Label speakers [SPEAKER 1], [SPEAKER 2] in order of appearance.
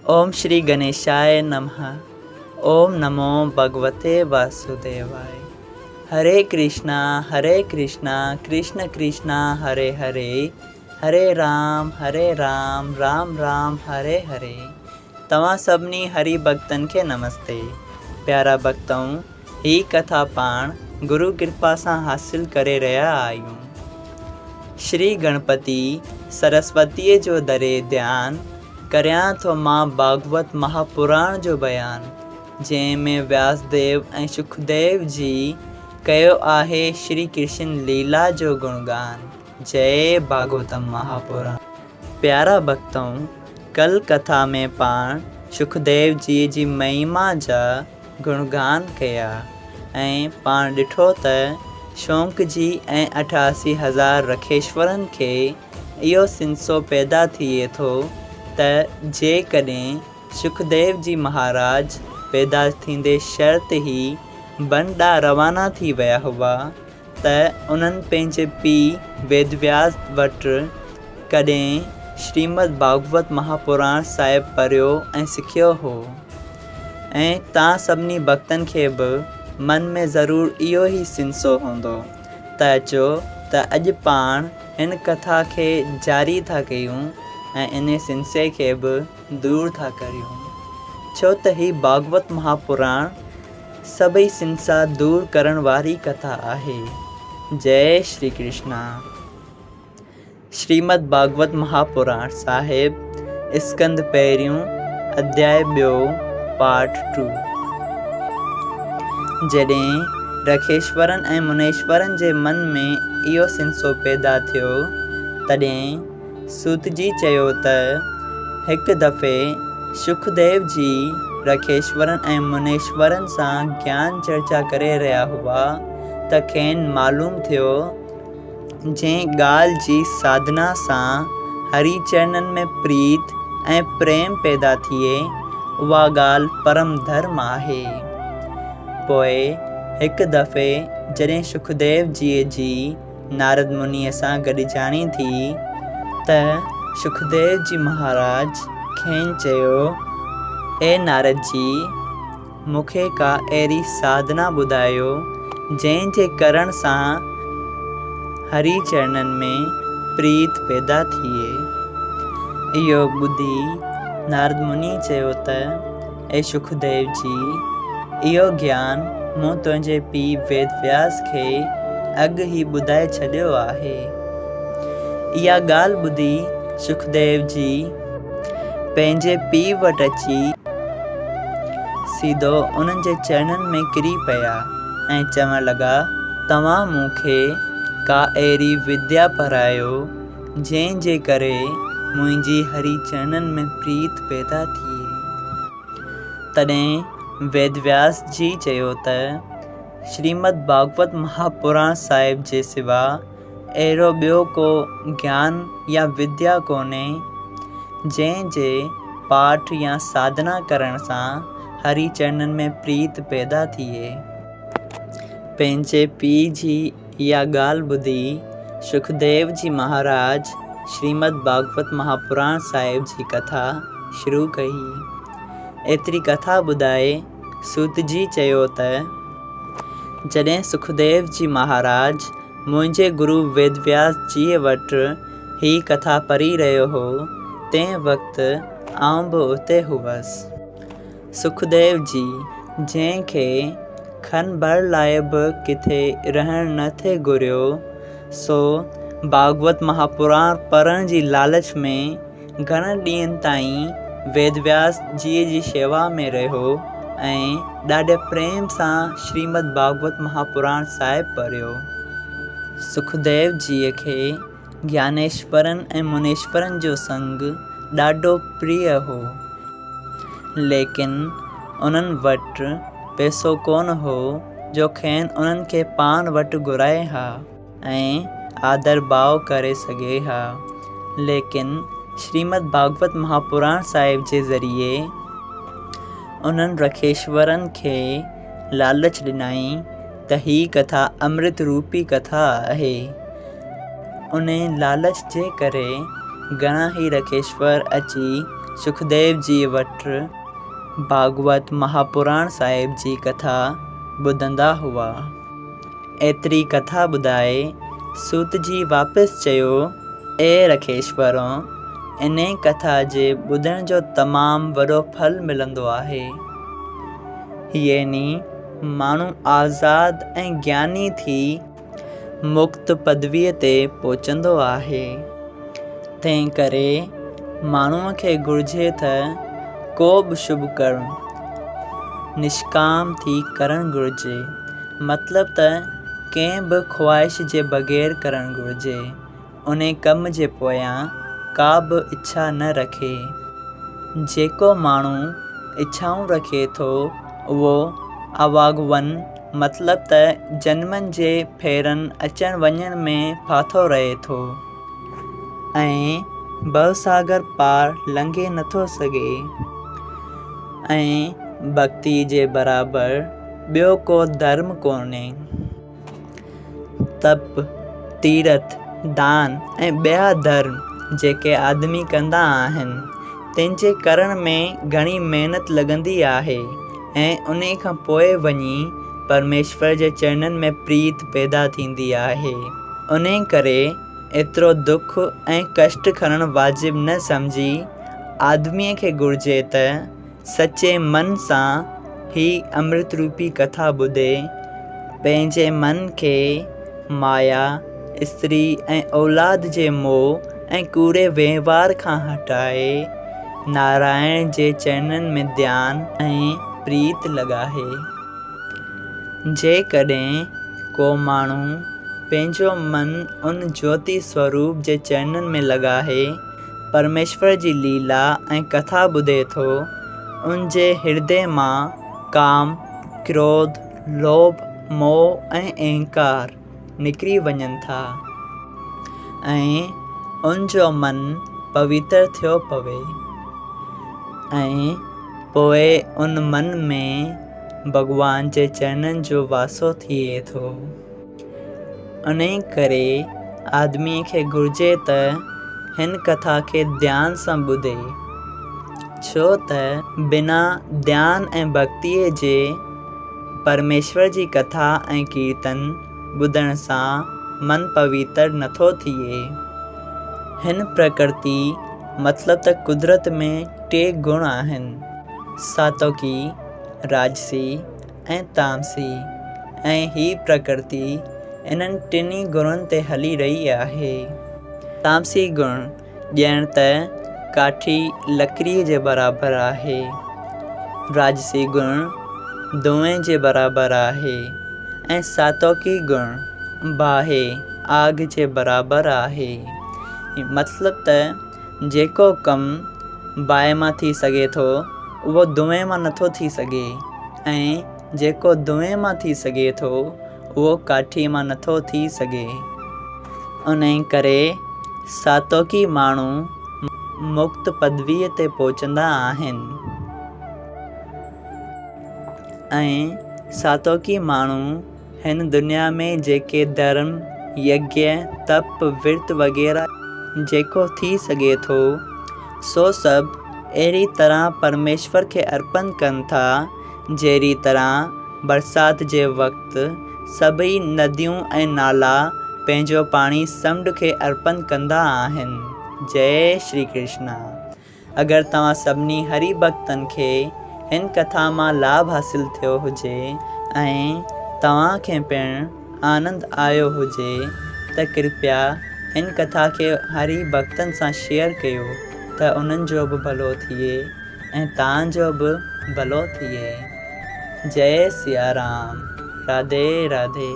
[SPEAKER 1] ओम श्री गणेशाय नमः। ओम नमो भगवते वासुदेवाय। हरे कृष्णा कृष्ण कृष्णा हरे हरे, हरे राम राम राम हरे हरे। तव्हां सभिनी हरि भक्तन के नमस्ते। प्यारा भक्तों, ही कथा पाण गुरु कृपा सां हासिल करे रहा आयूं। श्री गणपति सरस्वती जो दरे ध्यान करियां थो मां भागवत महापुराण जो बयान, जंहिंमें व्यासदेव ऐं सुखदेव जी कयो आहे श्री कृष्ण लीला जो गुणगान। जय भागवतम महापुराण। प्यारा भक्तों, कल कथा में पाण सुखदेव जी जी महिमा जा गुणगान कया ऐं पाण ॾिठो त शौंक जी ऐं 88,000 रखेश्वरनि खे इहो सिंसो पैदा थिए थो त जेकॾहिं सुखदेव जी महाराज पैदा थींदे शर्त ई वन ॾांहुं रवाना थी विया हुआ त उन्हनि पंहिंजे पीउ वेदव्यास वटि कॾहिं श्रीमद भागवत महापुराण साहिब पढ़ियो ऐं सिखियो हो। ऐं तव्हां सभिनी भक्तनि खे बि मन में ज़रूरु इहो ई सिंसो हूंदो त अचो त अॼु पाण हिन कथा खे जारी था कयूं ऐं इन सिंसे खे बि दूर था करियूं, छो त ही भागवत महापुराण सभई सिंसा दूर करण वारी कथा आहे। जय श्री कृष्णा। श्रीमद भागवत महापुराण साहिब स्कंद पहिरियों अध्याय ॿियो पार्ट 2। जॾहिं रखेश्वरनि ऐं मुनेश्वरनि जे मन में इहो सिंसो पैदा थियो तॾहिं सूत जी चयो त हिकु दफ़े सुखदेव जी रखेश्वरनि ऐं मुनेश्वरनि सां ज्ञान चर्चा करे रहिया हुआ त खेनि मालूम थियो जंहिं ॻाल्हि जी साधना सां हरि चरणनि में प्रीत ऐं प्रेम पैदा थिए उहा ॻाल्हि परम धर्म आहे। पोइ हिकु दफ़े जॾहिं सुखदेव जी नारद मुनीअ सां गॾिजाणी थी त सुखदेव जी महाराज खेनि चयो, ए नारद जी, मूंखे का अहिड़ी साधना ॿुधायो जंहिं जे करण सां हरि चरणनि में प्रीत पैदा थिए। इहो ॿुधी नारद मुनी चयो त ए सुखदेव जी, इहो ज्ञान मूं तुंहिंजे पीउ वेदव्यास खे अॻु ई ॿुधाए छॾियो आहे। इहा ॻाल्हि ॿुधी सुखदेव जी पंहिंजे पीउ वटि अची सीधो उन्हनि जे चरणनि में किरी पिया ऐं चवणु लॻा, तव्हां मूंखे का अहिड़ी विद्या पढ़ायो जंहिं जे करे मुंहिंजी हरि चरणनि में प्रीत पैदा थिए। तॾहिं वेदव्यास जी चयो त श्रीमद भागवत महापुराण साहिब जे सिवा अहिड़ो ॿियो को ज्ञान या विद्या कोन्हे जंहिं जे पाठ या साधना करण सां हरि चरणनि में प्रीत पैदा थिए। पंहिंजे पीउ जी इहा ॻाल्हि ॿुधी सुखदेव जी महाराज श्रीमद भागवत महापुराण साहिब जी कथा शुरू कई। एतिरी कथा ॿुधाए सूत जी चयो त जॾहिं सुखदेव जी महाराज मुंहिंजे गुरु वेदव्यास जी वटि ही कथा पढ़ी रहियो हो तंहिं वक़्तु आउं बि उते हुअसि। सुखदेव जी जंहिंखे खन भर लाइ बि किथे रहणु न थे घुरियो, सो भागवत महापुराण पढ़ण जी लालच में घणनि ॾींहंनि ताईं वेदव्यास जी शेवा में रहियो ऐं ॾाढे प्रेम सां श्रीमद भागवत महापुराण साहिब पढ़ियो। सुखदेव जीअ खे ज्ञानेश्वरनि ऐं मुनेश्वरनि जो संग ॾाढो प्रिय हो, लेकिन उन्हनि वटि पैसो कोन हो जो खेनि उन्हनि खे पाण वटि घुराए हा ऐं आदर भाव करे सघे हा। लेकिन श्रीमद भागवत महापुराण साहिब जे ज़रिए उन्हनि रखेश्वरनि खे लालच ॾिनाई त ही कथा अमृत रूपी कथा आहे। उन लालच जे करे घणा ई रखेश्वर अची सुखदेव जी वटि भागवत महापुराण साहिब जी कथा ॿुधंदा हुआ। एतिरी कथा ॿुधाए सूत जी वापसि चयो, ए रखेश्वरों, इन कथा जे ॿुधण जो तमामु वॾो फल मिलंदो आहे। यानी माण्हू आज़ाद ऐं ज्ञानी थी मुक्त पदवीअ ते पहुचंदो आहे। तंहिं करे माण्हूअ खे घुरिजे त को बि शुभ कर्म निष्काम थी करणु घुरिजे, मतिलबु त कंहिं बि ख़्वाहिश जे बग़ैर करणु घुरिजे। उन कम जे पोयां का बि इच्छा न रखे। जेको माण्हू इच्छाऊं रखे थो उहो अवागवन मतिलबु त जन्मनि जे फेरनि अचण वञण में फाथो रहे थो ऐं भवसागर पार लंघे नथो सघे। ऐं भक्ति जे बराबरि ॿियो को धर्म कोन्हे। तप, तीरथ, दान ऐं ॿिया धर्म जेके आदमी कंदा आहिनि, तंहिंजे करण में घणी महिनत लॻंदी आहे ऐं उन खां पोइ वञी परमेश्वर जे चरणनि में प्रीत पैदा थींदी आहे। उन करे एतिरो दुख ऐं कष्ट खणणु वाजिबु न सम्झी आदमीअ खे घुरिजे त सचे मन सां ही अमृत रूपी कथा ॿुधे, पंहिंजे मन खे माया, स्त्री ऐं औलाद जे मोह ऐं कूड़े वहिंवार खां हटाए नारायण जे चरणनि में ध्यान ऐं प्रीत लॻाए। जेकॾहिं को माण्हू पंहिंजो मन उन ज्योति स्वरूप जे चरणनि में लॻाए परमेश्वर जी लीला ऐं कथा ॿुधे थो, उन जे हृदय मां काम, क्रोध, लोभ, मोह ऐं अहंकार निकिरी वञनि था ऐं उन जो मन पवित्र थियो पवे ऐं पोइ उन मन में भॻवान जे चरणनि जो वासो थिए थो। उन करे आदमीअ खे घुरिजे त हिन कथा खे ध्यान सां ॿुधे, छो त बिना ध्यान ऐं भक्तिअ जे परमेश्वर जी कथा ऐं कीर्तन ॿुधण सां मन पवित्र नथो थिए। हिन प्रकृति मतिलबु त कुदरत में टे गुण आहिनि, सात्विकी, राजसी ऐं तामसी, ऐं ही प्रकृति इन्हनि टिनी गुणनि ते हली रही आहे। तामसी गुण ॼण त काठी लकड़ीअ जे बराबरि आहे, राजसी गुण धुएं जे बराबरि आहे ऐं सात्विकी गुण बाहि आग जे बराबरि आहे। मतिलबु त जेको कमु बाहि मां थी सघे थो उहो धुएं मां नथो थी सघे ऐं जेको धुएं मां थी सघे थो उहो काठी मां नथो थी सघे। उन करे सात्विकी माण्हू मुक्त पदवीअ ते पहुचंदा आहिनि ऐं सात्विकी माण्हू हिन दुनिया में जेके धर्म, यज्ञ, तप, विर्त वग़ैरह जेको थी सघे थो सो सभु अहिड़ी तरह परमेश्वर खे अर्पण कनि था जहिड़ी तरह बरसाति जे वक़्तु सभई नदियूं ऐं नाला पंहिंजो पाणी समुंड खे अर्पण कंदा आहिनि। जय श्री कृष्णा। अगरि तव्हां सभिनी हरि भक्तनि खे हिन कथा मां लाभ हासिलु थियो हुजे ऐं तव्हांखे पिणु आनंद आयो हुजे त कृपया हिन कथा खे हरि भक्तनि सां शेयर कयो त उन्हनि जो बि भलो थिए ऐं तव्हांजो बि भलो थिए। जय सिया राम। राधे राधे।